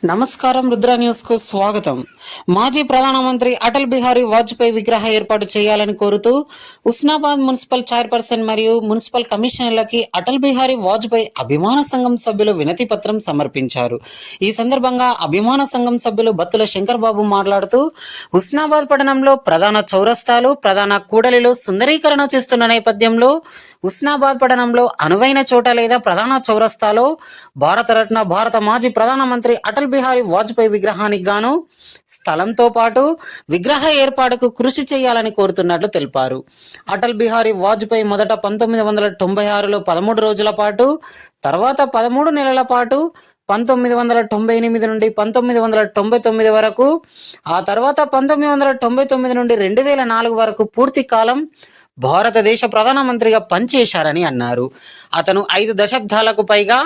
నమస్కారం, రుద్ర న్యూస్ కు స్వాగతం. మాజీ ప్రధానమంత్రి అటల్ బిహారీ వాజ్పేయి విగ్రహ ఏర్పాటు చేయాలని కోరుతూ ఉస్నాబాద్ మున్సిపల్ చైర్పర్సన్ మరియు మున్సిపల్ కమిషనర్లకి అటల్ బిహారీ వాజ్పేయి అభిమాన సంఘం సభ్యులు వినతి పత్రం సమర్పించారు. ఈ సందర్భంగా అభిమాన సంఘం సభ్యులు బత్తుల శంకర్ బాబు మాట్లాడుతూ ఉస్నాబాద్ పట్టణంలో ప్రధాన చౌరస్తాలు, ప్రధాన కూడలిలో సుందరీకరణ చేస్తున్న నేపథ్యంలో ఉస్నాబాద్ పట్టణంలో అనువైన చోట లేదా ప్రధాన చౌరస్తాలో భారతరత్న భారత మాజీ ప్రధానమంత్రి అటల్ బిహారీ వాజ్పేయి విగ్రహానికి గాను స్థలంతో పాటు విగ్రహ ఏర్పాటుకు కృషి చేయాలని కోరుతున్నట్లు తెలిపారు. అటల్ బిహారీ వాజ్పేయి మొదట 1996లో 13 రోజుల పాటు, తర్వాత 13 నెలల పాటు 1998 నుండి 1999 వరకు, ఆ తర్వాత 1999 నుండి 2004 వరకు పూర్తి కాలం భారతదేశ ప్రధానమంత్రిగా పనిచేశారని అన్నారు. అతను 5 దశాబ్దాలకు పైగా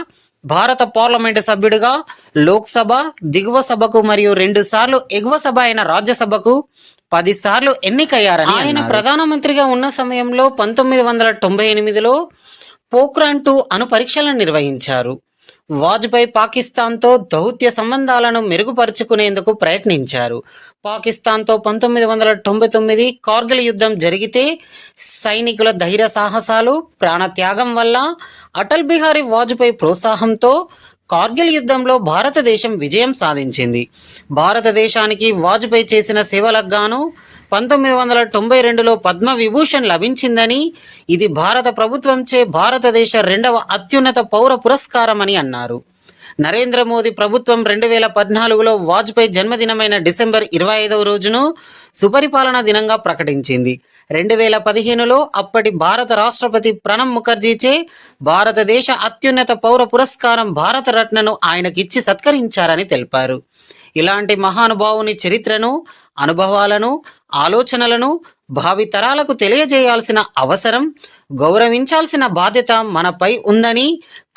భారత పార్లమెంటు సభ్యుడిగా లోక్సభ, దిగువ సభకు మరియు 2 సార్లు ఎగువ సభ అయిన రాజ్యసభకు 10 సార్లు ఎన్నికయ్యారని ఆయన ప్రధానమంత్రిగా ఉన్న సమయంలో 1998లో పోఖ్రాన్ 2 అణు పరీక్షలను నిర్వహించారు. వాజ్పేయి పాకిస్తాన్తో దౌత్య సంబంధాలను మెరుగుపరుచుకునేందుకు ప్రయత్నించారు. పాకిస్తాన్తో 1999 కార్గిల్ యుద్ధం జరిగితే సైనికుల ధైర్య సాహసాలు, ప్రాణత్యాగం వల్ల అటల్ బిహారీ వాజ్పేయి ప్రోత్సాహంతో కార్గిల్ యుద్ధంలో భారతదేశం విజయం సాధించింది. భారతదేశానికి వాజ్పేయి చేసిన సేవలకు గాను 1992లో పద్మ విభూషణ్ లభించిందని, ఇది భారత ప్రభుత్వంచే భారతదేశ 2వ అత్యున్నత పౌర పురస్కారం అని అన్నారు. నరేంద్ర మోదీ ప్రభుత్వం 2014లో వాజ్పేయి జన్మదినమైన డిసెంబర్ 25వ రోజును సుపరిపాలన దినంగా ప్రకటించింది. 2015లో అప్పటి భారత రాష్ట్రపతి ప్రణబ్ ముఖర్జీచే భారతదేశ అత్యున్నత పౌర పురస్కారం భారతరత్నను ఆయనకిచ్చి సత్కరించారని తెలిపారు. ఇలాంటి మహానుభావుని చరిత్రను, అనుభవాలను, ఆలోచనలను భావితరాలకు తెలియజేయాల్సిన అవసరం, గౌరవించాల్సిన బాధ్యత మనపై ఉందని,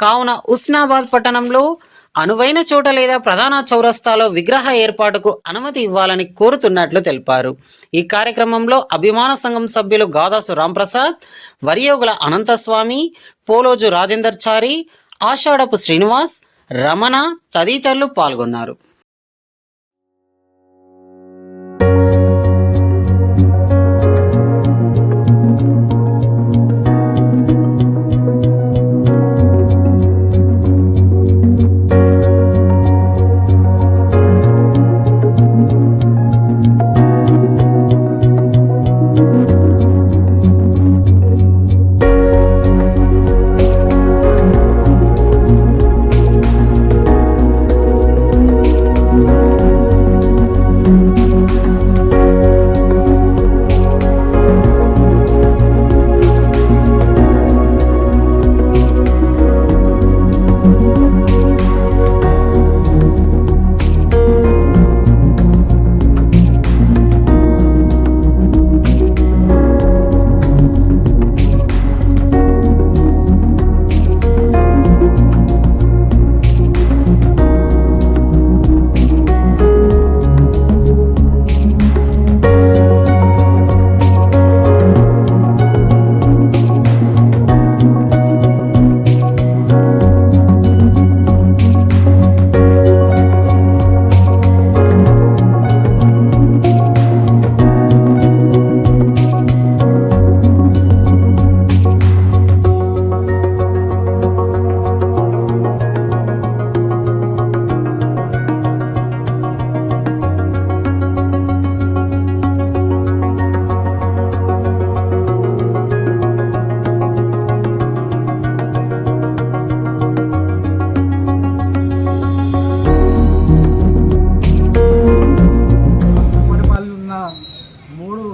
కావున ఉస్నాబాద్ పట్టణంలో అనువైన చోట లేదా ప్రధాన చౌరస్తాలో విగ్రహ ఏర్పాటుకు అనుమతి ఇవ్వాలని కోరుతున్నట్లు తెలిపారు. ఈ కార్యక్రమంలో అభిమాన సంఘం సభ్యులు గాదాసు రాంప్రసాద్, వరియోగుల అనంతస్వామి, పోలోజు రాజేందర్ చారి, ఆషాఢపు శ్రీనివాస్, రమణ తదితరులు పాల్గొన్నారు.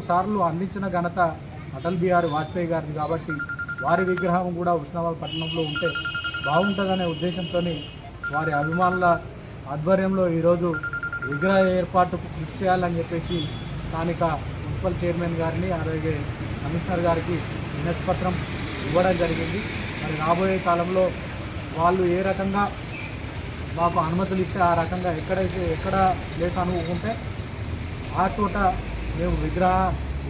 సార్లు అందించిన ఘనత అటల్ బిహారీ వాజ్పేయి గారిది. కాబట్టి వారి విగ్రహం కూడా ఉస్నాబాద్ పట్టణంలో ఉంటే బాగుంటుందనే ఉద్దేశంతో వారి అభిమానుల ఆధ్వర్యంలో ఈరోజు విగ్రహ ఏర్పాటుకు కృషి చేయాలని చెప్పేసి స్థానిక మున్సిపల్ చైర్మన్ గారిని, అలాగే కమిషనర్ గారికి వినతి పత్రం ఇవ్వడం జరిగింది. మరి రాబోయే కాలంలో వాళ్ళు ఏ రకంగా మాకు అనుమతులు ఇస్తే ఆ రకంగా ఎక్కడ ప్లేస్ అనుకుంటే ఆ చోట మేము విగ్రహ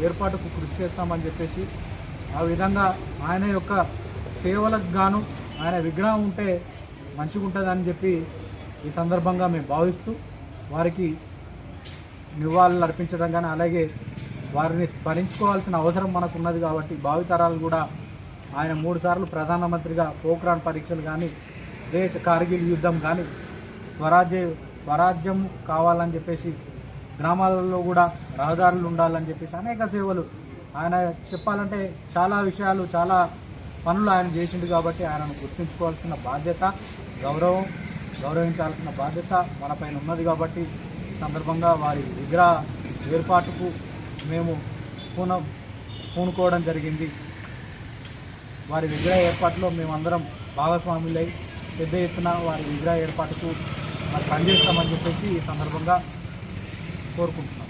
ఏర్పాటుకు కృషి చేస్తామని చెప్పేసి, ఆ విధంగా ఆయన యొక్క సేవలకు గాను ఆయన విగ్రహం ఉంటే మంచిగా ఉంటుందని చెప్పి ఈ సందర్భంగా మేము భావిస్తూ వారికి నివాళులు అర్పించడం కానీ అలాగే వారిని స్మరించుకోవాల్సిన అవసరం మనకు ఉన్నది కాబట్టి భావితరాలు కూడా ఆయన 3 సార్లు ప్రధానమంత్రిగా పోఖ్రాన్ పరీక్షలు కానీ దేశ కార్గిల్ యుద్ధం కానీ స్వరాజ్యం కావాలని చెప్పేసి గ్రామాలలో కూడా రహదారులు ఉండాలని చెప్పేసి అనేక సేవలు ఆయన చెప్పాలంటే చాలా విషయాలు చాలా పనులు ఆయన చేసిండు కాబట్టి ఆయనను గుర్తుంచుకోవాల్సిన బాధ్యత గౌరవించాల్సిన బాధ్యత మనపైన ఉన్నది కాబట్టి ఈ సందర్భంగా వారి విగ్రహ ఏర్పాటుకు మేము పూనుకోవడం జరిగింది. వారి విగ్రహ ఏర్పాటులో మేమందరం భాగస్వాములై పెద్ద ఎత్తున వారి విగ్రహ ఏర్పాటుకు మరి పనిచేస్తామని చెప్పేసి ఈ సందర్భంగా కోరుకుంటున్నాం.